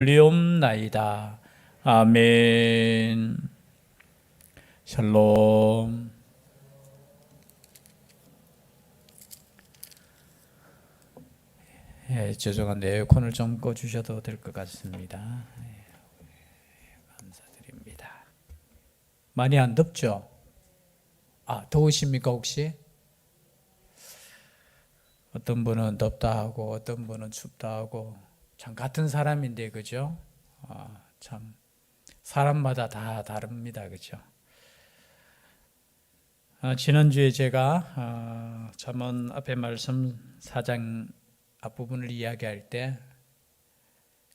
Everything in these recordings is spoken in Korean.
리옵나이다. 아멘. 샬롬. 죄송한데 에어컨을 좀 꺼주셔도 될 것 같습니다. 감사드립니다. 많이 안 덥죠? 더우십니까 혹시? 어떤 분은 덥다 하고 어떤 분은 춥다 하고 참 같은 사람인데 그죠? 참 사람마다 다 다릅니다. 그죠? 지난주에 제가 잠언 앞에 말씀 4장 앞부분을 이야기할 때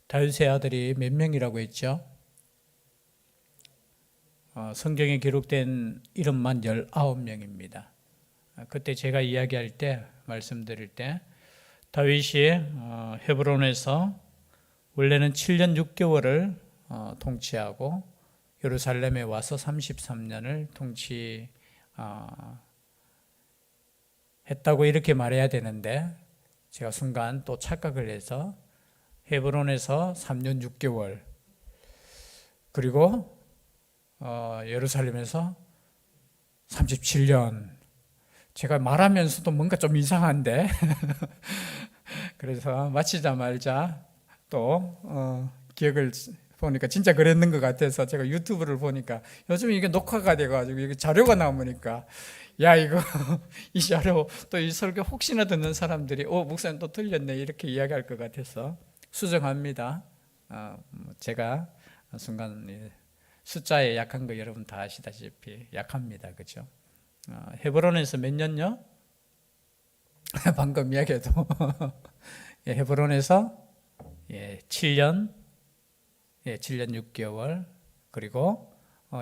다윗의 아들이 몇 명이라고 했죠? 성경에 기록된 이름만 19명입니다. 그때 제가 이야기할 때 말씀드릴 때 다윗이 헤브론에서 원래는 7년 6개월을 통치하고 예루살렘에 와서 33년을 했다고 이렇게 말해야 되는데 제가 순간 또 착각을 해서 헤브론에서 3년 6개월 그리고 예루살렘에서 37년 제가 말하면서도 뭔가 좀 이상한데 그래서 마치자 말자 또 기억을 보니까 진짜 그랬는 것 같아서 제가 유튜브를 보니까 요즘 이게 녹화가 돼가지고 이게 자료가 나오니까 야 이거 이 자료 또 이 설교 혹시나 듣는 사람들이 목사님 또 틀렸네 이렇게 이야기할 것 같아서 수정합니다. 제가 순간 숫자에 약한 거 여러분 다 아시다시피 약합니다. 그죠? 헤브론에서 몇 년요? 방금 이야기해도 헤브론에서 7년 6개월 그리고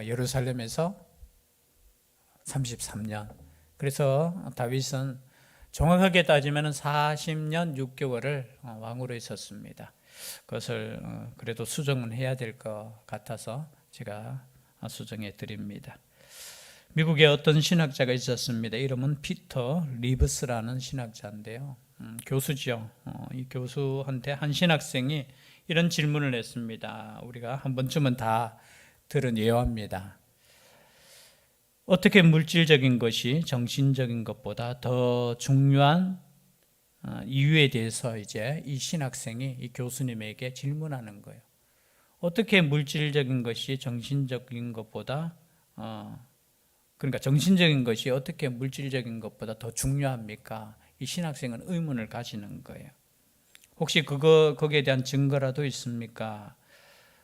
예루살렘에서 33년 그래서 다윗은 정확하게 따지면 40년 6개월을 왕으로 있었습니다. 그것을 그래도 수정은 해야 될 것 같아서 제가 수정해 드립니다. 미국에 어떤 신학자가 있었습니다. 이름은 피터 리브스라는 신학자인데요. 교수죠. 이 교수한테 한 신학생이 이런 질문을 했습니다. 우리가 한 번쯤은 다 들은 예화입니다. 어떻게 물질적인 것이 정신적인 것보다 더 중요한 이유에 대해서 이제 이 신학생이 이 교수님에게 질문하는 거예요. 어떻게 물질적인 것이 정신적인 것보다 그러니까 정신적인 것이 어떻게 물질적인 것보다 더 중요합니까? 이 신학생은 의문을 가지는 거예요. 혹시 거기에 대한 증거라도 있습니까?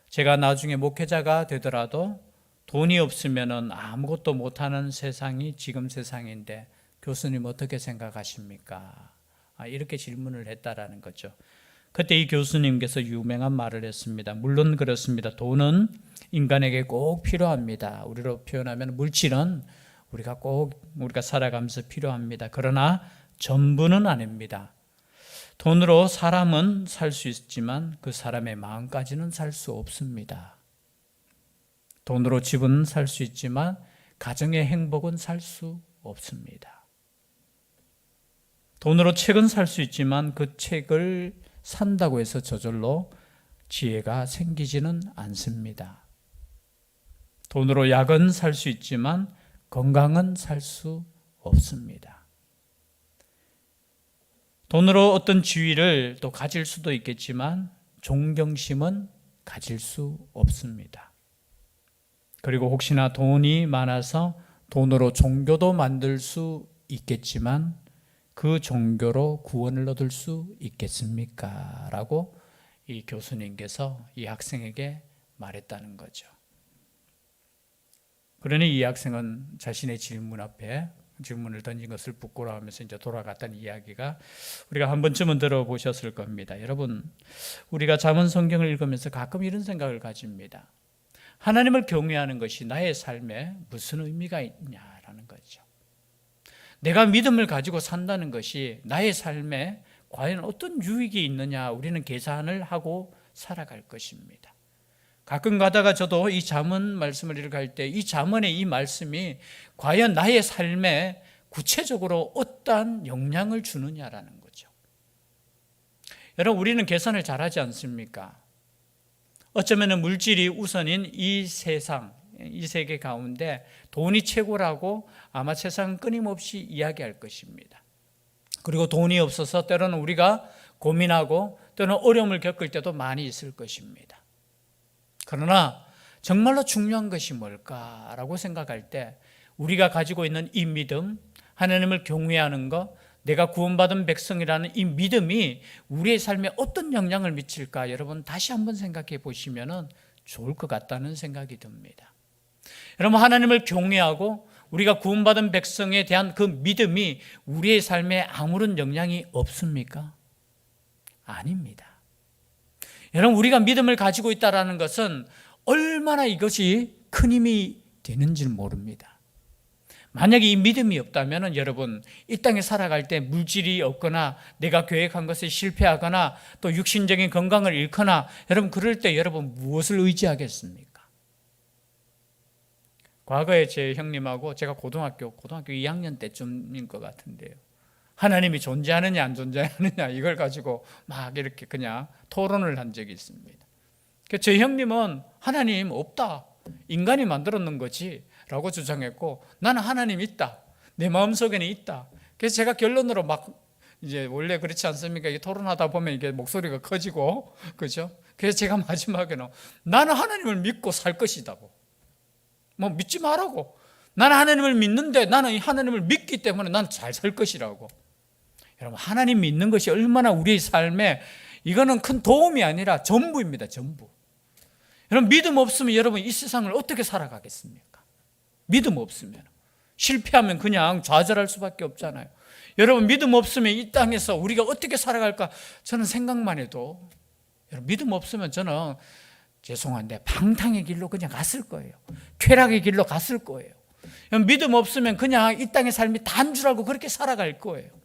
제가 나중에 목회자가 되더라도 돈이 없으면 아무것도 못하는 세상이 지금 세상인데 교수님 어떻게 생각하십니까? 이렇게 질문을 했다라는 거죠. 그때 이 교수님께서 유명한 말을 했습니다. 물론 그렇습니다. 돈은 인간에게 꼭 필요합니다. 우리로 표현하면 물질은 우리가 살아가면서 필요합니다. 그러나 전부는 아닙니다. 돈으로 사람은 살 수 있지만 그 사람의 마음까지는 살 수 없습니다. 돈으로 집은 살 수 있지만 가정의 행복은 살 수 없습니다. 돈으로 책은 살 수 있지만 그 책을 산다고 해서 저절로 지혜가 생기지는 않습니다. 돈으로 약은 살 수 있지만 건강은 살 수 없습니다. 돈으로 어떤 지위를 또 가질 수도 있겠지만 존경심은 가질 수 없습니다. 그리고 혹시나 돈이 많아서 돈으로 종교도 만들 수 있겠지만 그 종교로 구원을 얻을 수 있겠습니까? 라고 이 교수님께서 이 학생에게 말했다는 거죠. 그러니 이 학생은 자신의 질문 앞에 질문을 던진 것을 부끄러워하면서 이제 돌아갔다는 이야기가 우리가 한 번쯤은 들어보셨을 겁니다. 여러분, 우리가 잠언 성경을 읽으면서 가끔 이런 생각을 가집니다. 하나님을 경외하는 것이 나의 삶에 무슨 의미가 있냐라는 거죠. 내가 믿음을 가지고 산다는 것이 나의 삶에 과연 어떤 유익이 있느냐 우리는 계산을 하고 살아갈 것입니다. 가끔 가다가 저도 이 잠언 말씀을 읽을 때 이 잠언의 이 말씀이 과연 나의 삶에 구체적으로 어떠한 영향을 주느냐라는 거죠. 여러분 우리는 계산을 잘하지 않습니까? 어쩌면 물질이 우선인 이 세상, 이 세계 가운데 돈이 최고라고 아마 세상은 끊임없이 이야기할 것입니다. 그리고 돈이 없어서 때로는 우리가 고민하고 또는 어려움을 겪을 때도 많이 있을 것입니다. 그러나 정말로 중요한 것이 뭘까라고 생각할 때 우리가 가지고 있는 이 믿음, 하나님을 경외하는 것, 내가 구원받은 백성이라는 이 믿음이 우리의 삶에 어떤 영향을 미칠까 여러분 다시 한번 생각해 보시면 좋을 것 같다는 생각이 듭니다. 여러분, 하나님을 경외하고 우리가 구원받은 백성에 대한 그 믿음이 우리의 삶에 아무런 영향이 없습니까? 아닙니다. 여러분, 우리가 믿음을 가지고 있다는 것은 얼마나 이것이 큰 힘이 되는지 모릅니다. 만약에 이 믿음이 없다면 여러분, 이 땅에 살아갈 때 물질이 없거나 내가 계획한 것에 실패하거나 또 육신적인 건강을 잃거나 여러분, 그럴 때 여러분 무엇을 의지하겠습니까? 과거에 제 형님하고 제가 고등학교 2학년 때쯤인 것 같은데요, 하나님이 존재하느냐 안 존재하느냐 이걸 가지고 막 이렇게 그냥 토론을 한 적이 있습니다. 제 형님은 하나님 없다, 인간이 만들었는 거지 라고 주장했고, 나는 하나님 있다, 내 마음속에는 있다. 그래서 제가 결론으로 막 이제 원래 그렇지 않습니까? 이게 토론하다 보면 이게 목소리가 커지고, 그죠? 그래서 제가 마지막에는 나는 하나님을 믿고 살 것이다고, 뭐 믿지 말라고, 나는 하나님을 믿는데 나는 하나님을 믿기 때문에 난 잘 살 것이라고. 여러분, 하나님 믿는 것이 얼마나 우리의 삶에 이거는 큰 도움이 아니라 전부입니다. 전부. 여러분, 믿음 없으면 여러분 이 세상을 어떻게 살아가겠습니까? 믿음 없으면 실패하면 그냥 좌절할 수밖에 없잖아요. 여러분, 믿음 없으면 이 땅에서 우리가 어떻게 살아갈까 저는 생각만 해도, 여러분, 믿음 없으면 저는 죄송한데 방탕의 길로 그냥 갔을 거예요. 쾌락의 길로 갔을 거예요. 믿음 없으면 그냥 이 땅의 삶이 단 줄 알고 그렇게 살아갈 거예요.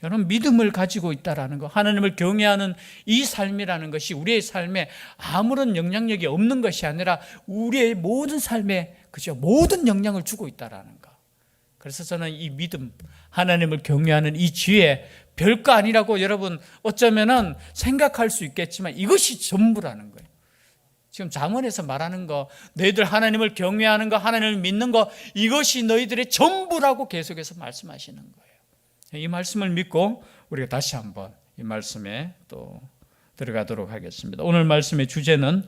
여러분, 믿음을 가지고 있다라는 것, 하나님을 경외하는 이 삶이라는 것이 우리의 삶에 아무런 영향력이 없는 것이 아니라 우리의 모든 삶에 그죠, 모든 영향을 주고 있다라는 것. 그래서 저는 이 믿음, 하나님을 경외하는 이 지혜 별거 아니라고 여러분 어쩌면은 생각할 수 있겠지만 이것이 전부라는 거예요. 지금 잠언에서 말하는 거, 너희들 하나님을 경외하는 거, 하나님을 믿는 거, 이것이 너희들의 전부라고 계속해서 말씀하시는 거예요. 이 말씀을 믿고 우리가 다시 한번 이 말씀에 또 들어가도록 하겠습니다. 오늘 말씀의 주제는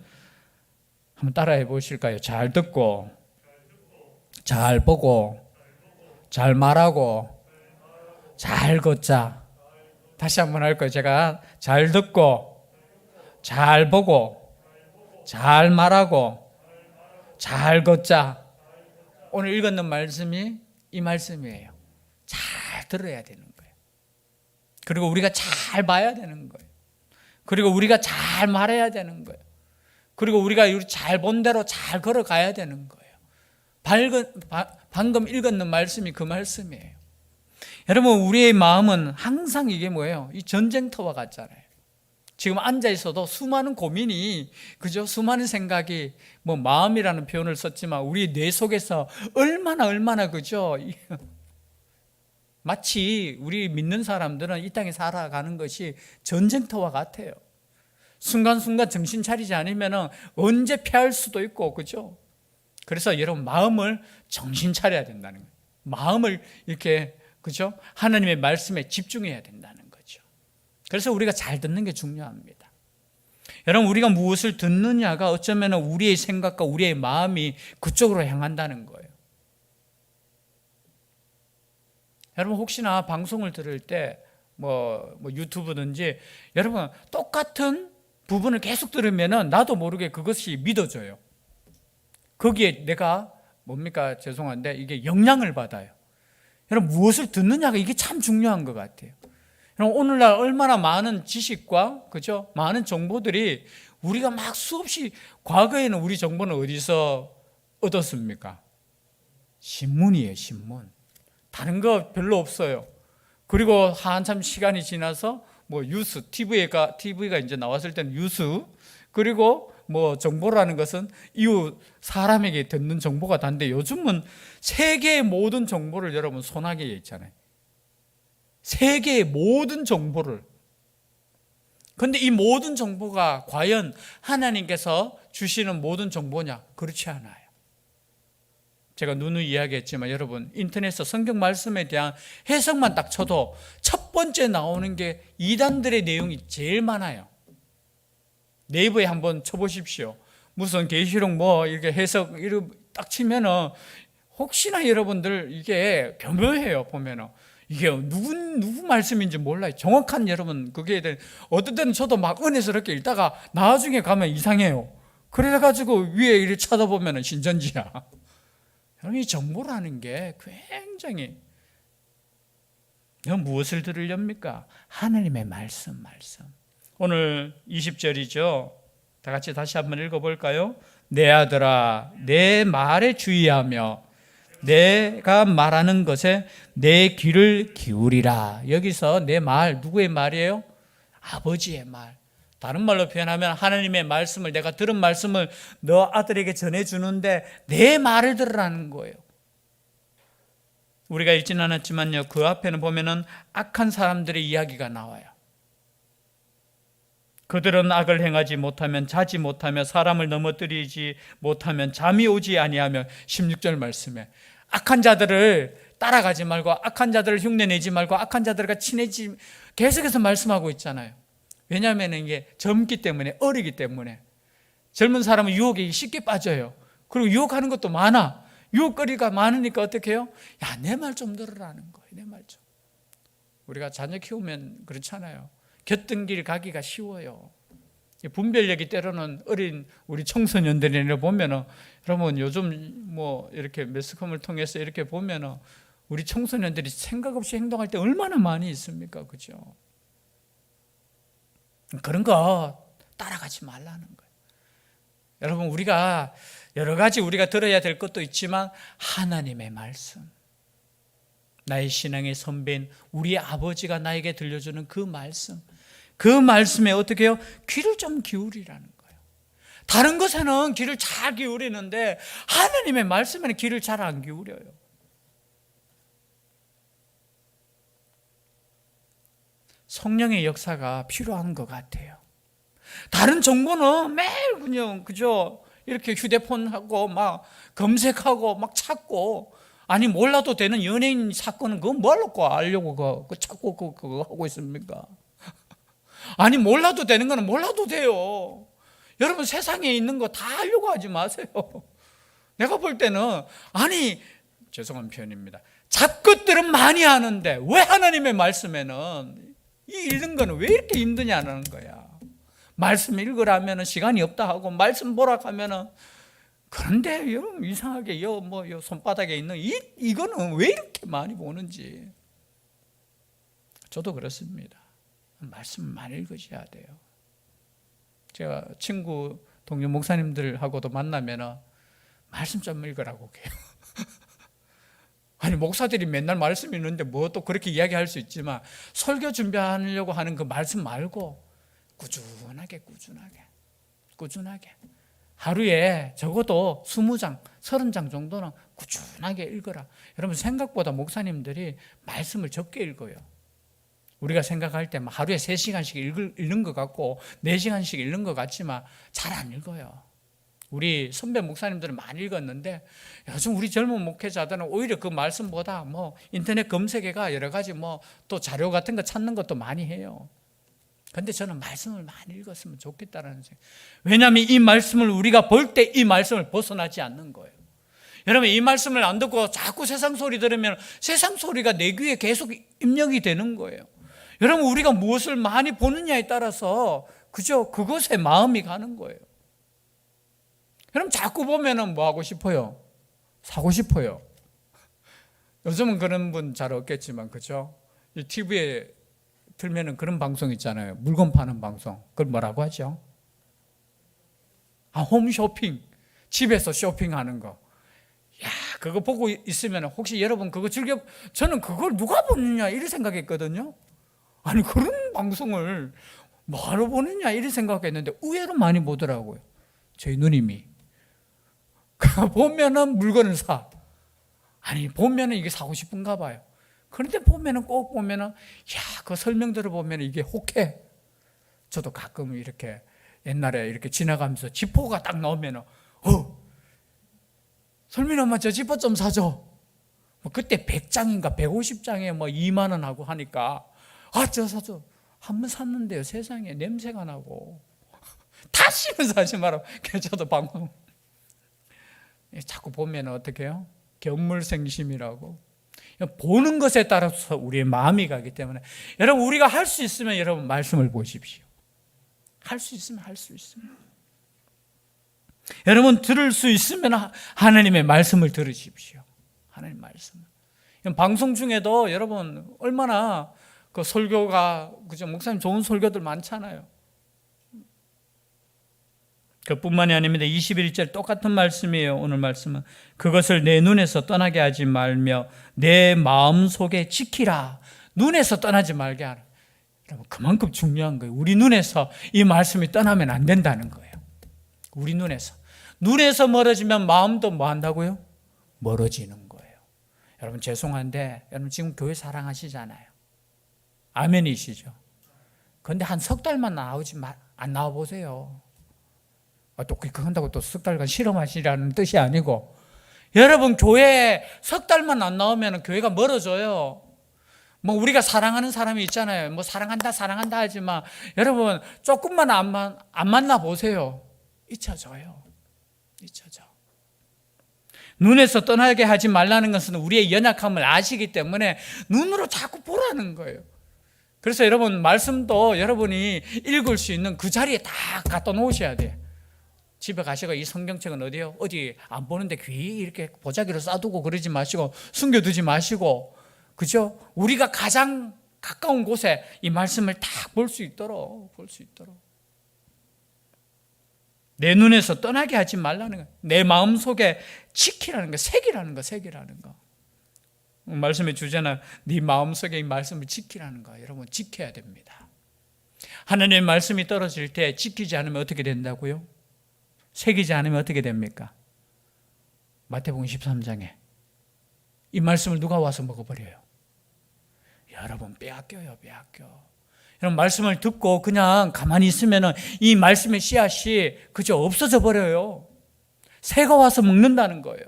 한번 따라해 보실까요? 잘 듣고, 잘 보고, 잘 말하고, 잘 걷자. 다시 한번 할 거예요. 제가 잘 듣고, 잘 보고, 잘 말하고, 잘 걷자. 오늘 읽었는 말씀이 이 말씀이에요. 잘 들어야 되는 거예요. 그리고 우리가 잘 봐야 되는 거예요. 그리고 우리가 잘 말해야 되는 거예요. 그리고 우리가 잘 본 대로 잘 걸어가야 되는 거예요. 방금 읽었는 말씀이 그 말씀이에요. 여러분, 우리의 마음은 항상 이게 뭐예요? 이 전쟁터와 같잖아요. 지금 앉아 있어도 수많은 고민이, 그죠? 수많은 생각이, 뭐 마음이라는 표현을 썼지만 우리 뇌 속에서 얼마나 그죠? 마치 우리 믿는 사람들은 이 땅에 살아가는 것이 전쟁터와 같아요. 순간순간 정신 차리지 않으면 언제 패할 수도 있고, 그죠? 그래서 여러분, 마음을 정신 차려야 된다는 거예요. 마음을 이렇게, 그죠? 하나님의 말씀에 집중해야 된다는 거죠. 그래서 우리가 잘 듣는 게 중요합니다. 여러분, 우리가 무엇을 듣느냐가 어쩌면 우리의 생각과 우리의 마음이 그쪽으로 향한다는 거예요. 여러분, 혹시나 방송을 들을 때 뭐 유튜브든지 여러분 똑같은 부분을 계속 들으면 나도 모르게 그것이 믿어져요. 거기에 내가 뭡니까? 죄송한데 이게 영향을 받아요. 여러분, 무엇을 듣느냐가 이게 참 중요한 것 같아요. 여러분, 오늘날 얼마나 많은 지식과, 그죠? 많은 정보들이 우리가 막 수없이, 과거에는 우리 정보는 어디서 얻었습니까? 신문이에요, 신문. 다른 거 별로 없어요. 그리고 한참 시간이 지나서 뭐 뉴스, TV가 이제 나왔을 때는 뉴스, 그리고 뭐 정보라는 것은 이웃 사람에게 듣는 정보가 다른데 요즘은 세계의 모든 정보를 여러분 손아귀에 있잖아요. 세계의 모든 정보를. 근데 이 모든 정보가 과연 하나님께서 주시는 모든 정보냐? 그렇지 않아요. 제가 누누이 이야기했지만 여러분, 인터넷에서 성경 말씀에 대한 해석만 딱 쳐도 첫 번째 나오는 게 이단들의 내용이 제일 많아요. 네이버에 한번 쳐보십시오. 무슨 계시록 뭐 이렇게 해석 이렇게 딱 치면은 혹시나 여러분들 이게 교묘해요. 보면은 이게 누구 말씀인지 몰라요. 정확한 여러분 그게 어떤 때는 저도 막 은혜스럽게 읽다가 나중에 가면 이상해요. 그래가지고 위에 이렇게 쳐다보면은 신전지야. 이 정보라는 게 굉장히, 무엇을 들으렵니까? 하나님의 말씀. 오늘 20절이죠. 다 같이 다시 한번 읽어볼까요? 내 아들아, 내 말에 주의하며 내가 말하는 것에 내 귀를 기울이라. 여기서 내 말, 누구의 말이에요? 아버지의 말. 다른 말로 표현하면 하나님의 말씀을, 내가 들은 말씀을 너 아들에게 전해주는데 내 말을 들으라는 거예요. 우리가 읽지는 않았지만요, 그 앞에는 보면은 악한 사람들의 이야기가 나와요. 그들은 악을 행하지 못하면, 자지 못하며, 사람을 넘어뜨리지 못하면 잠이 오지 아니하며. 16절 말씀에 악한 자들을 따라가지 말고, 악한 자들을 흉내내지 말고, 악한 자들과 친해지, 계속해서 말씀하고 있잖아요. 왜냐하면 이게 젊기 때문에, 어리기 때문에. 젊은 사람은 유혹에 쉽게 빠져요. 그리고 유혹하는 것도 많아. 유혹거리가 많으니까 어떻게 해요? 야, 내 말 좀 들으라는 거예요. 내 말 좀. 우리가 자녀 키우면 그렇잖아요. 곁든 가기가 쉬워요. 분별력이 때로는 어린 우리 청소년들이나 보면은, 여러분 요즘 뭐 이렇게 매스컴을 통해서 이렇게 보면은 우리 청소년들이 생각 없이 행동할 때 얼마나 많이 있습니까? 그죠? 그런 거 따라가지 말라는 거예요. 여러분, 우리가 여러 가지 우리가 들어야 될 것도 있지만 하나님의 말씀, 나의 신앙의 선배인 우리 아버지가 나에게 들려주는 그 말씀, 그 말씀에 어떻게 해요? 귀를 좀 기울이라는 거예요. 다른 것에는 귀를 잘 기울이는데 하나님의 말씀에는 귀를 잘 안 기울여요. 성령의 역사가 필요한 것 같아요. 다른 정보는 매일 그냥 그저 이렇게 휴대폰하고 막 검색하고 막 찾고, 아니 몰라도 되는 연예인 사건은 그거 뭐하려고 알려고 그거 찾고 그거 하고 있습니까? 아니 몰라도 되는 거는 몰라도 돼요. 여러분, 세상에 있는 거 다 하려고 하지 마세요. 내가 볼 때는, 아니 죄송한 표현입니다, 잡것들은 많이 하는데 왜 하나님의 말씀에는 이 읽는 거는 왜 이렇게 힘드냐는 거야. 말씀 읽으라면 시간이 없다 하고, 말씀 보라 하면은, 그런데 여러분 이상하게 요 손바닥에 있는 이거는 왜 이렇게 많이 보는지. 저도 그렇습니다. 말씀 많이 읽으셔야 돼요. 제가 친구 동료 목사님들하고도 만나면은 말씀 좀 읽으라고 해요. 아니 목사들이 맨날 말씀 읽는데 뭐 또 그렇게 이야기할 수 있지만, 설교 준비하려고 하는 그 말씀 말고 꾸준하게 하루에 적어도 20장, 30장 정도는 꾸준하게 읽어라. 여러분, 생각보다 목사님들이 말씀을 적게 읽어요. 우리가 생각할 때 하루에 3시간씩 읽는 것 같고 4시간씩 읽는 것 같지만 잘 안 읽어요. 우리 선배 목사님들은 많이 읽었는데, 요즘 우리 젊은 목회자들은 오히려 그 말씀보다 뭐 인터넷 검색해가 여러 가지 뭐 또 자료 같은 거 찾는 것도 많이 해요. 근데 저는 말씀을 많이 읽었으면 좋겠다라는 생각. 왜냐하면 이 말씀을 우리가 볼 때 이 말씀을 벗어나지 않는 거예요. 여러분, 이 말씀을 안 듣고 자꾸 세상 소리 들으면 세상 소리가 내 귀에 계속 입력이 되는 거예요. 여러분, 우리가 무엇을 많이 보느냐에 따라서 그저 그것에 마음이 가는 거예요. 그럼 자꾸 보면은 뭐 하고 싶어요? 사고 싶어요. 요즘은 그런 분 잘 없겠지만, 그죠? 이 TV에 틀면은 그런 방송 있잖아요. 물건 파는 방송. 그걸 뭐라고 하죠? 홈쇼핑. 집에서 쇼핑하는 거. 야, 그거 보고 있으면 혹시 여러분 그거 저는 그걸 누가 보느냐 이렇게 생각했거든요. 아니, 그런 방송을 뭐하러 보느냐 이렇게 생각했는데 의외로 많이 보더라고요. 저희 누님이. 보면은 물건을 사. 아니, 보면은 이게 사고 싶은가 봐요. 그런데 보면은 꼭 보면은, 야, 그 설명 들어보면 이게 혹해. 저도 가끔 이렇게 옛날에 이렇게 지나가면서 지포가 딱 나오면은 설민 엄마 저 지포 좀 사줘. 뭐 그때 100장인가 150장에 뭐 2만 원 하고 하니까 저 사줘. 한 번 샀는데요, 세상에 냄새가 나고 다시는 사지 마라. 그래서 저도 방금 자꾸 보면 어떻게 해요? 견물생심이라고. 보는 것에 따라서 우리의 마음이 가기 때문에 여러분, 우리가 할 수 있으면 여러분 말씀을 보십시오. 할 수 있으면 할 수 있으면 여러분, 들을 수 있으면 하나님의 말씀을 들으십시오. 하나님 말씀을. 방송 중에도 여러분 얼마나 그 설교가, 그죠? 목사님 좋은 설교들 많잖아요. 그뿐만이 아닙니다. 21절 똑같은 말씀이에요. 오늘 말씀은 그것을 내 눈에서 떠나게 하지 말며 내 마음속에 지키라. 눈에서 떠나지 말게 하라. 여러분, 그만큼 중요한 거예요. 우리 눈에서 이 말씀이 떠나면 안 된다는 거예요. 우리 눈에서 멀어지면 마음도 뭐 한다고요? 멀어지는 거예요. 여러분, 죄송한데 여러분 지금 교회 사랑하시잖아요. 아멘이시죠? 그런데 한 석 달만 안 나와 보세요. 또 그렇게 한다고 또 석 달간 실험하시라는 뜻이 아니고, 여러분 교회에 석 달만 안 나오면 교회가 멀어져요. 뭐 우리가 사랑하는 사람이 있잖아요. 뭐 사랑한다 하지만 여러분 조금만 안 만나 보세요. 잊혀져요. 눈에서 떠나게 하지 말라는 것은 우리의 연약함을 아시기 때문에 눈으로 자꾸 보라는 거예요. 그래서 여러분 말씀도 여러분이 읽을 수 있는 그 자리에 다 갖다 놓으셔야 돼요. 집에 가시고 이 성경책은 어디요? 어디 안 보는데 귀 이렇게 보자기로 싸두고 그러지 마시고 숨겨두지 마시고, 그죠? 우리가 가장 가까운 곳에 이 말씀을 딱 볼 수 있도록 내 눈에서 떠나게 하지 말라는 거예요. 내 마음속에 지키라는 거, 새기라는 거. 말씀의 주제는 네 마음속에 이 말씀을 지키라는 거. 여러분 지켜야 됩니다. 하나님의 말씀이 떨어질 때 지키지 않으면 어떻게 된다고요? 새기지 않으면 어떻게 됩니까? 마태복음 13장에 이 말씀을 누가 와서 먹어버려요? 여러분 빼앗겨요. 여러분 말씀을 듣고 그냥 가만히 있으면 이 말씀의 씨앗이 그저 없어져 버려요. 새가 와서 먹는다는 거예요.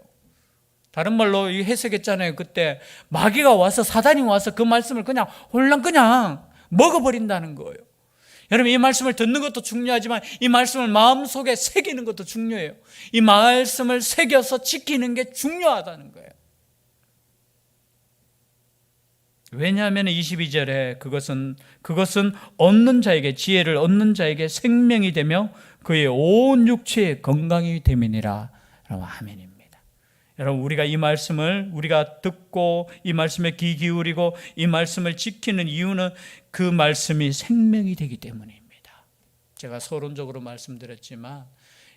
다른 말로 해석했잖아요. 그때 마귀가 와서, 사단이 와서 그 말씀을 그냥 홀랑 그냥 먹어버린다는 거예요. 여러분 이 말씀을 듣는 것도 중요하지만 이 말씀을 마음속에 새기는 것도 중요해요. 이 말씀을 새겨서 지키는 게 중요하다는 거예요. 왜냐하면 22절에 그것은 얻는 자에게, 지혜를 얻는 자에게 생명이 되며 그의 온 육체의 건강이 됨이니라. 여러분 아멘입니다. 여러분 우리가 이 말씀을 우리가 듣고 이 말씀에 귀 기울이고 이 말씀을 지키는 이유는 그 말씀이 생명이 되기 때문입니다. 제가 서론적으로 말씀드렸지만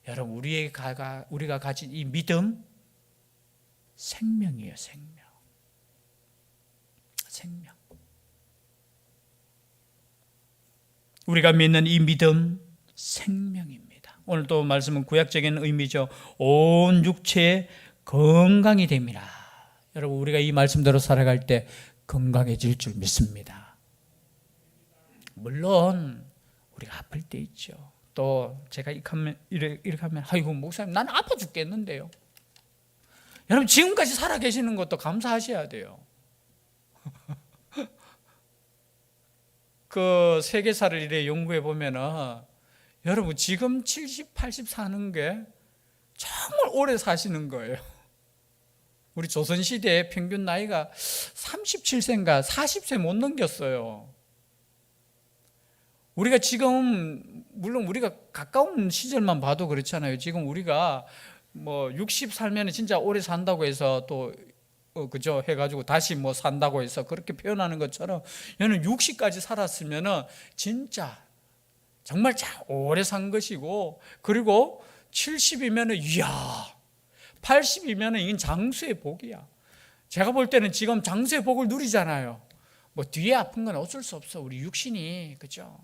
여러분 우리가 가진 이 믿음 생명이에요. 생명. 우리가 믿는 이 믿음 생명입니다. 오늘 또 말씀은 구약적인 의미죠. 온 육체의 건강이 됩니다. 여러분 우리가 이 말씀대로 살아갈 때 건강해질 줄 믿습니다. 물론 우리가 아플 때 있죠. 또 제가 이렇게 하면 아이고 목사님 나는 아파 죽겠는데요. 여러분 지금까지 살아 계시는 것도 감사하셔야 돼요. 그 세계사를 이래 연구해 보면은 여러분 지금 70, 80 사는 게 정말 오래 사시는 거예요. 우리 조선시대의 평균 나이가 37세인가 40세 못 넘겼어요. 우리가 지금 물론 우리가 가까운 시절만 봐도 그렇잖아요. 지금 우리가 뭐 60 살면 진짜 오래 산다고 해서 또 그죠 해가지고 다시 뭐 산다고 해서 그렇게 표현하는 것처럼 얘는 60까지 살았으면은 진짜 정말 오래 산 것이고, 그리고 70이면은 이야 80이면은 이건 장수의 복이야. 제가 볼 때는 지금 장수의 복을 누리잖아요. 뭐 뒤에 아픈 건 어쩔 수 없어. 우리 육신이, 그죠?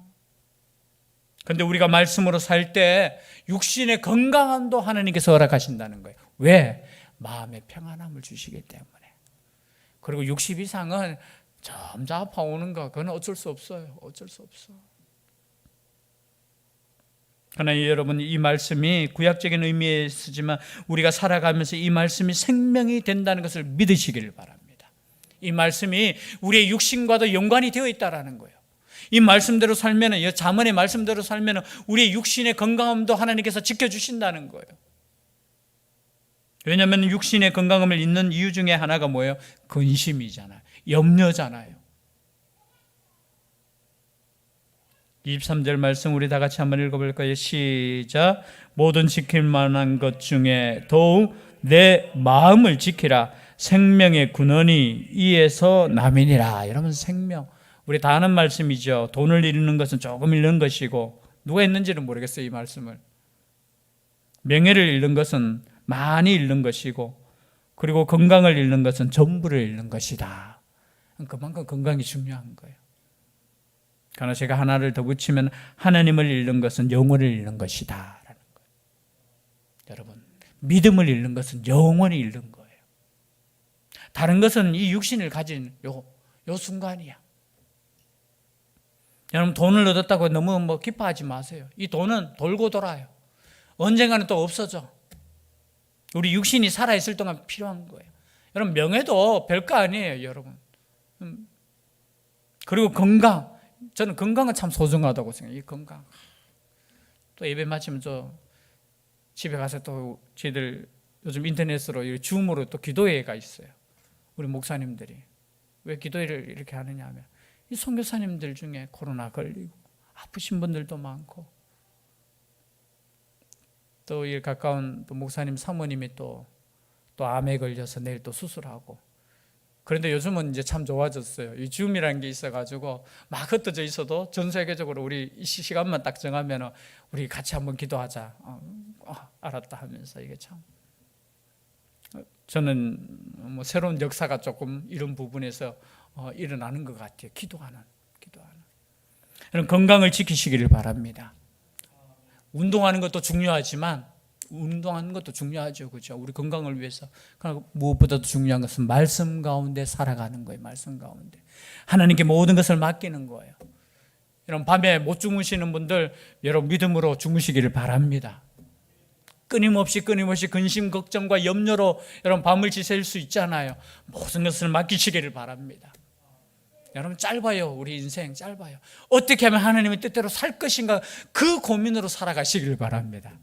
근데 우리가 말씀으로 살 때 육신의 건강함도 하나님께서 허락하신다는 거예요. 왜? 마음의 평안함을 주시기 때문에. 그리고 60 이상은 점점 아파오는 거, 그건 어쩔 수 없어요. 어쩔 수 없어. 그러나 여러분, 이 말씀이 구약적인 의미에 쓰지만 우리가 살아가면서 이 말씀이 생명이 된다는 것을 믿으시기를 바랍니다. 이 말씀이 우리의 육신과도 연관이 되어 있다는 거예요. 이 말씀대로 살면, 이 잠언의 말씀대로 살면 우리의 육신의 건강함도 하나님께서 지켜주신다는 거예요. 왜냐하면 육신의 건강함을 잇는 이유 중에 하나가 뭐예요? 근심이잖아요. 염려잖아요. 23절 말씀 우리 다 같이 한번 읽어볼까요? 시작. 모든 지킬 만한 것 중에 더욱 내 마음을 지키라. 생명의 근원이 이에서 남이니라. 여러분, 생명, 우리 다 아는 말씀이죠. 돈을 잃는 것은 조금 잃는 것이고, 누가 했는지는 모르겠어요, 이 말씀을. 명예를 잃는 것은 많이 잃는 것이고, 그리고 건강을 잃는 것은 전부를 잃는 것이다. 그만큼 건강이 중요한 거예요. 그러나 제가 하나를 더 붙이면 하나님을 잃는 것은 영혼을 잃는 것이다 라는 거예요. 여러분, 믿음을 잃는 것은 영원히 잃는 거예요. 다른 것은 이 육신을 가진 요 순간이야. 여러분, 돈을 얻었다고 너무 기뻐하지 마세요. 이 돈은 돌고 돌아요. 언젠가는 또 없어져. 우리 육신이 살아있을 동안 필요한 거예요. 여러분, 명예도 별거 아니에요, 여러분. 그리고 건강, 저는 건강은 참 소중하다고 생각해요. 이 건강. 또 예배 마치면 집에 가서 또 저희들 요즘 인터넷으로 줌으로 또 기도회가 있어요. 우리 목사님들이. 왜 기도회를 이렇게 하느냐 하면, 이 선교사님들 중에 코로나 걸리고 아프신 분들도 많고, 또 이 가까운 또 목사님 사모님이 또 암에 걸려서 내일 또 수술하고. 그런데 요즘은 이제 참 좋아졌어요. 이 줌이라는 게 있어가지고 막 흩어져 있어도 전 세계적으로 우리 이 시간만 딱 정하면 우리 같이 한번 기도하자. 알았다 하면서 이게 참. 저는 뭐 새로운 역사가 조금 이런 부분에서 일어나는 것 같아요. 기도하는. 여러분, 건강을 지키시기를 바랍니다. 운동하는 것도 중요하지만, 운동하는 것도 중요하죠. 그렇죠? 우리 건강을 위해서. 그러나 무엇보다도 중요한 것은 말씀 가운데 살아가는 거예요. 말씀 가운데. 하나님께 모든 것을 맡기는 거예요. 여러분, 밤에 못 주무시는 분들, 여러분 믿음으로 주무시기를 바랍니다. 끊임없이 근심, 걱정과 염려로 여러분 밤을 지새울 수 있잖아요. 모든 것을 맡기시기를 바랍니다. 여러분, 짧아요. 우리 인생 짧아요. 어떻게 하면 하나님의 뜻대로 살 것인가, 그 고민으로 살아가시길 바랍니다.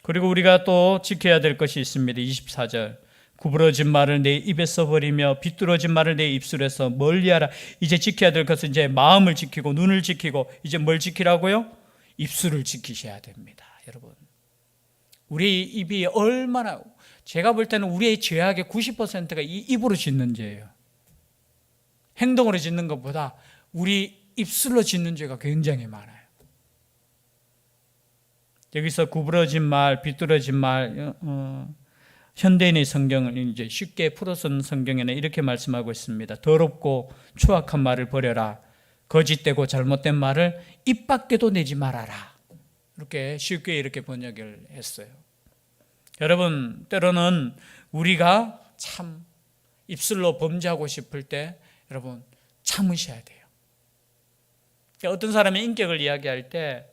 그리고 우리가 또 지켜야 될 것이 있습니다. 24절. 구부러진 말을 내 입에서 버리며 비뚤어진 말을 내 입술에서 멀리하라. 이제 지켜야 될 것은 이제 마음을 지키고 눈을 지키고, 이제 뭘 지키라고요? 입술을 지키셔야 됩니다. 여러분, 우리 입이 얼마나, 제가 볼 때는 우리의 죄악의 90%가 이 입으로 짓는 죄예요. 행동으로 짓는 것보다 우리 입술로 짓는 죄가 굉장히 많아요. 여기서 구부러진 말, 비뚤어진 말, 현대인의 성경을 이제 쉽게 풀어쓴 성경에는 이렇게 말씀하고 있습니다. 더럽고 추악한 말을 버려라. 거짓되고 잘못된 말을 입 밖에도 내지 말아라. 이렇게 쉽게 이렇게 번역을 했어요. 여러분, 때로는 우리가 참 입술로 범죄하고 싶을 때 여러분 참으셔야 돼요. 어떤 사람의 인격을 이야기할 때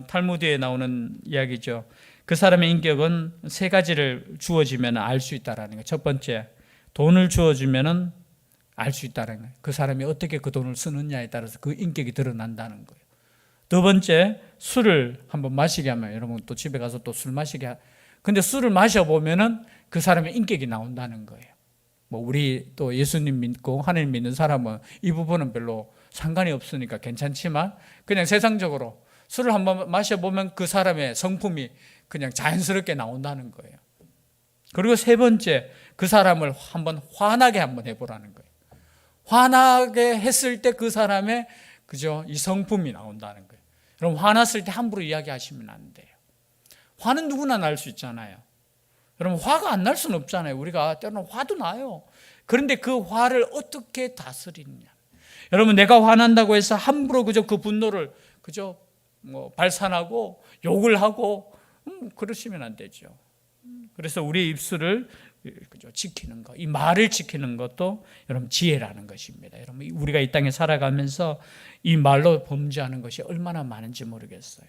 탈무드에 나오는 이야기죠. 그 사람의 인격은 세 가지를 주어지면 알 수 있다라는 거예요. 첫 번째, 돈을 주어주면 알 수 있다는 거예요. 그 사람이 어떻게 그 돈을 쓰느냐에 따라서 그 인격이 드러난다는 거예요. 두 번째, 술을 한번 마시게 하면, 여러분 또 집에 가서 또 술 마시게 근데 술을 마셔보면은 그 사람의 인격이 나온다는 거예요. 뭐 우리 또 예수님 믿고 하나님 믿는 사람은 이 부분은 별로 상관이 없으니까 괜찮지만, 그냥 세상적으로 술을 한번 마셔보면 그 사람의 성품이 그냥 자연스럽게 나온다는 거예요. 그리고 세 번째, 그 사람을 한번 화나게 한번 해보라는 거예요. 화나게 했을 때 그 사람의 이 성품이 나온다는 거예요. 여러분, 화났을 때 함부로 이야기하시면 안 돼요. 화는 누구나 날 수 있잖아요. 여러분, 화가 안 날 수는 없잖아요. 우리가 때로는 화도 나요. 그런데 그 화를 어떻게 다스리느냐. 여러분, 내가 화난다고 해서 함부로 그 분노를 발산하고 욕을 하고 그러시면 안 되죠. 그래서 우리의 입술을 그죠? 지키는 것, 이 말을 지키는 것도 여러분 지혜라는 것입니다. 여러분 우리가 이 땅에 살아가면서 이 말로 범죄하는 것이 얼마나 많은지 모르겠어요.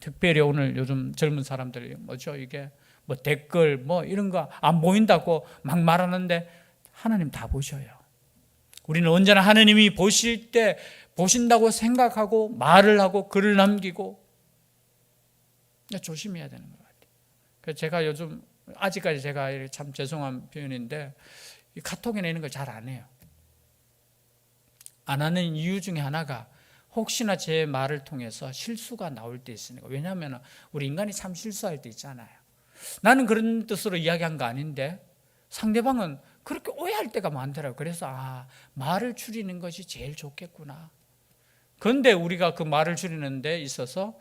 특별히 오늘 요즘 젊은 사람들이 뭐죠? 이게 뭐 댓글 뭐 이런 거 안 보인다고 막 말하는데 하나님 다 보셔요. 우리는 언제나 하나님이 보실 때 보신다고 생각하고 말을 하고 글을 남기고 조심해야 되는 것 같아요. 그래서 제가 요즘 아직까지 제가 참 죄송한 표현인데 이 카톡에 내는 걸 잘 안 해요. 안 하는 이유 중에 하나가 혹시나 제 말을 통해서 실수가 나올 때 있으니까. 왜냐하면 우리 인간이 참 실수할 때 있잖아요. 나는 그런 뜻으로 이야기한 거 아닌데 상대방은 그렇게 오해할 때가 많더라고요. 그래서 말을 줄이는 것이 제일 좋겠구나. 그런데 우리가 그 말을 줄이는 데 있어서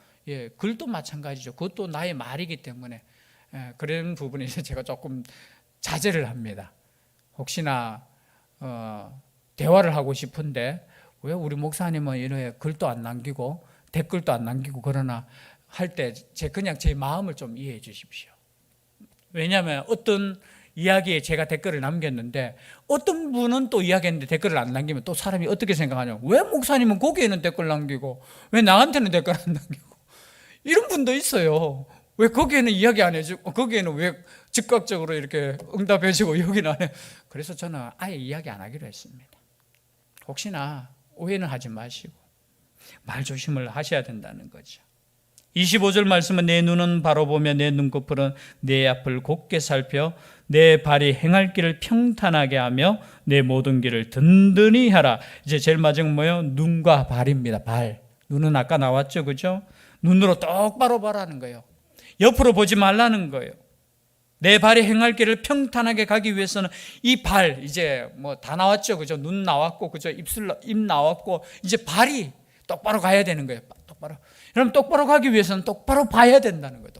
글도 마찬가지죠. 그것도 나의 말이기 때문에 그런 부분에서 제가 조금 자제를 합니다. 혹시나 대화를 하고 싶은데 왜 우리 목사님은 이렇게 글도 안 남기고 댓글도 안 남기고 그러나 할 때 그냥 제 마음을 좀 이해해 주십시오. 왜냐하면 어떤 이야기에 제가 댓글을 남겼는데 어떤 분은 또 이야기했는데 댓글을 안 남기면 또 사람이 어떻게 생각하냐고, 왜 목사님은 거기에는 댓글 남기고 왜 나한테는 댓글 안 남기고, 이런 분도 있어요. 왜 거기에는 이야기 안 해주고 거기에는 왜 즉각적으로 이렇게 응답해 주고 여기는 안 해. 그래서 저는 아예 이야기 안 하기로 했습니다. 혹시나 오해는 하지 마시고 말 조심을 하셔야 된다는 거죠. 25절 말씀은 내 눈은 바로 보며 내 눈꺼풀은 내 앞을 곱게 살펴 내 발이 행할 길을 평탄하게 하며 내 모든 길을 든든히 하라. 이제 제일 마지막 뭐예요? 눈과 발입니다. 발. 눈은 아까 나왔죠, 그죠? 눈으로 똑바로 보라는 거예요. 옆으로 보지 말라는 거예요. 내 발이 행할 길을 평탄하게 가기 위해서는 이 발, 이제 뭐 다 나왔죠, 그죠? 눈 나왔고, 그죠? 입 나왔고, 이제 발이 똑바로 가야 되는 거예요. 똑바로. 그럼 똑바로 가기 위해서는 똑바로 봐야 된다는 거예요.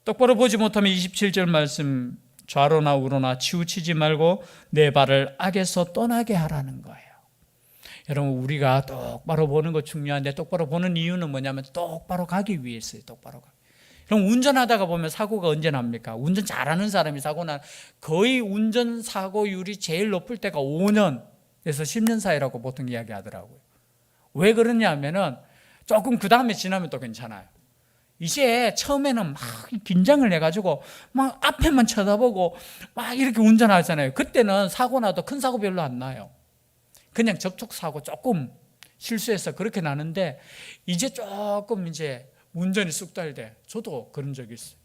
똑바로 보지 못하면 27절 말씀, 좌로나 우로나 치우치지 말고 내 발을 악에서 떠나게 하라는 거예요. 여러분 우리가 똑바로 보는 거 중요한데 똑바로 보는 이유는 뭐냐면 똑바로 가기 위해서요. 똑바로 가. 그럼 운전하다가 보면 사고가 언제 납니까? 운전 잘하는 사람이 사고 난 거의 운전 사고율이 제일 높을 때가 5년에서 10년 사이라고 보통 이야기하더라고요. 왜 그러냐면은 조금 그 다음에 지나면 또 괜찮아요. 이제 처음에는 막 긴장을 해가지고 막 앞에만 쳐다보고 막 이렇게 운전하잖아요. 그때는 사고 나도 큰 사고 별로 안 나요. 그냥 접촉사고 조금 실수해서 그렇게 나는데 이제 조금 이제 운전이 쑥달돼. 저도 그런 적이 있어요.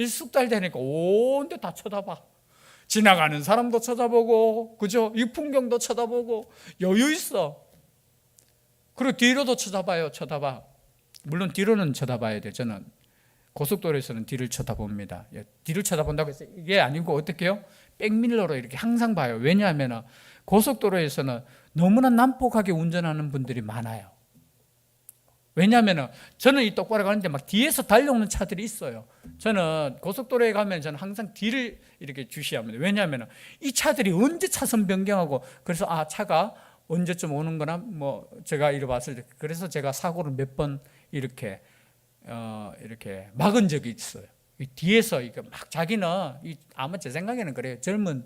쑥달되니까 온 데 다 쳐다봐. 지나가는 사람도 쳐다보고, 그죠? 이 풍경도 쳐다보고, 여유 있어. 그리고 뒤로도 쳐다봐요. 물론 뒤로는 쳐다봐야 돼. 저는 고속도로에서는 뒤를 쳐다봅니다. 뒤를 쳐다본다고 해서 이게 아니고 어떻게 해요? 백밀러로 이렇게 항상 봐요. 왜냐하면 고속도로에서는 너무나 난폭하게 운전하는 분들이 많아요. 왜냐하면 저는 이 똑바로 가는데 막 뒤에서 달려오는 차들이 있어요. 저는 고속도로에 가면 저는 항상 뒤를 이렇게 주시합니다. 왜냐하면 이 차들이 언제 차선 변경하고, 그래서 차가 언제쯤 오는거나 뭐 제가 이래 봤을 때, 그래서 제가 사고를 몇 번 이렇게 막은 적이 있어요. 뒤에서 이게 막 자기는 아마 제 생각에는 그래요. 젊은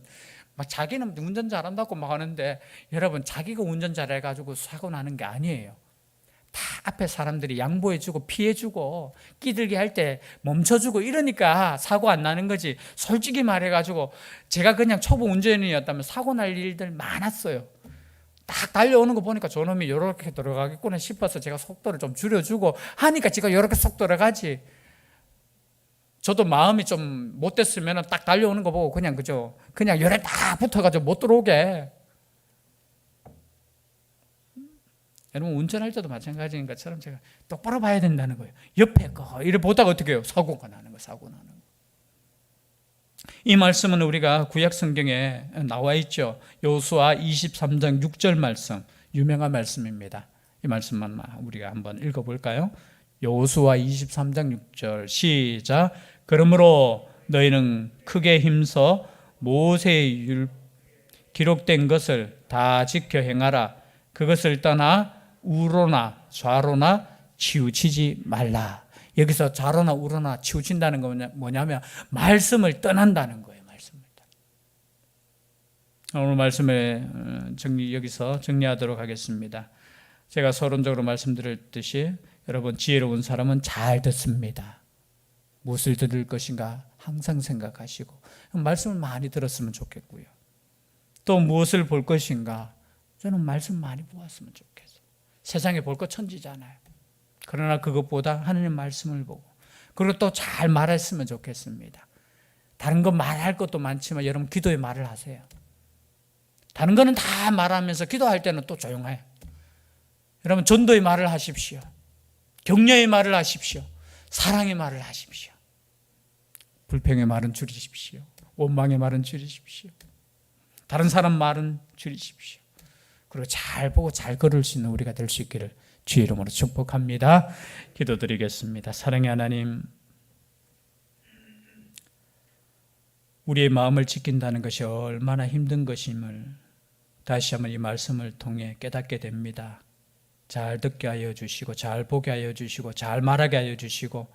막 자기는 운전 잘한다고 막 하는데, 여러분 자기가 운전 잘해가지고 사고 나는 게 아니에요. 다 앞에 사람들이 양보해주고 피해주고 끼들게 할 때 멈춰주고 이러니까 사고 안 나는 거지. 솔직히 말해가지고 제가 그냥 초보 운전인이었다면 사고 날 일들 많았어요. 딱 달려오는 거 보니까 저놈이 이렇게 들어가겠구나 싶어서 제가 속도를 좀 줄여주고 하니까 제가 이렇게 속 들어가지. 저도 마음이 좀 못됐으면 딱 달려오는 거 보고 그냥 열에 다 붙어가지고 못 들어오게. 여러분 운전할 때도 마찬가지인 것처럼 제가 똑바로 봐야 된다는 거예요. 옆에 거 이래 보다가 어떻게 해요? 사고 나는 거. 이 말씀은 우리가 구약 성경에 나와 있죠. 여호수아 23장 6절 말씀, 유명한 말씀입니다. 이 말씀만 우리가 한번 읽어볼까요? 여호수아 23장 6절 시작. 그러므로 너희는 크게 힘써 모세의 기록된 것을 다 지켜 행하라. 그것을 떠나 우로나 좌로나 치우치지 말라. 여기서 자로나 우로나 치우친다는 건 뭐냐면 말씀을 떠난다는 거예요. 말씀을. 오늘 말씀을 여기서 정리하도록 하겠습니다. 제가 서론적으로 말씀드렸듯이 여러분, 지혜로운 사람은 잘 듣습니다. 무엇을 들을 것인가 항상 생각하시고, 말씀을 많이 들었으면 좋겠고요. 또 무엇을 볼 것인가, 저는 말씀 많이 보았으면 좋겠어요. 세상에 볼 것 천지잖아요. 그러나 그것보다 하나님 말씀을 보고, 그리고 또 잘 말했으면 좋겠습니다. 다른 거 말할 것도 많지만 여러분, 기도의 말을 하세요. 다른 거는 다 말하면서 기도할 때는 또 조용해요. 여러분, 전도의 말을 하십시오. 격려의 말을 하십시오. 사랑의 말을 하십시오. 불평의 말은 줄이십시오. 원망의 말은 줄이십시오. 다른 사람 말은 줄이십시오. 그리고 잘 보고 잘 걸을 수 있는 우리가 될 수 있기를 주의 이름으로 축복합니다. 기도드리겠습니다. 사랑의 하나님, 우리의 마음을 지킨다는 것이 얼마나 힘든 것임을 다시 한번 이 말씀을 통해 깨닫게 됩니다. 잘 듣게 하여 주시고, 잘 보게 하여 주시고, 잘 말하게 하여 주시고,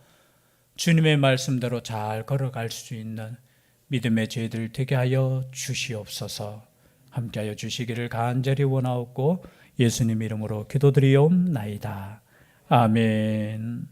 주님의 말씀대로 잘 걸어갈 수 있는 믿음의 저희들 되게 하여 주시옵소서. 함께 하여 주시기를 간절히 원하옵고 예수님 이름으로 기도드리옵나이다. 아멘.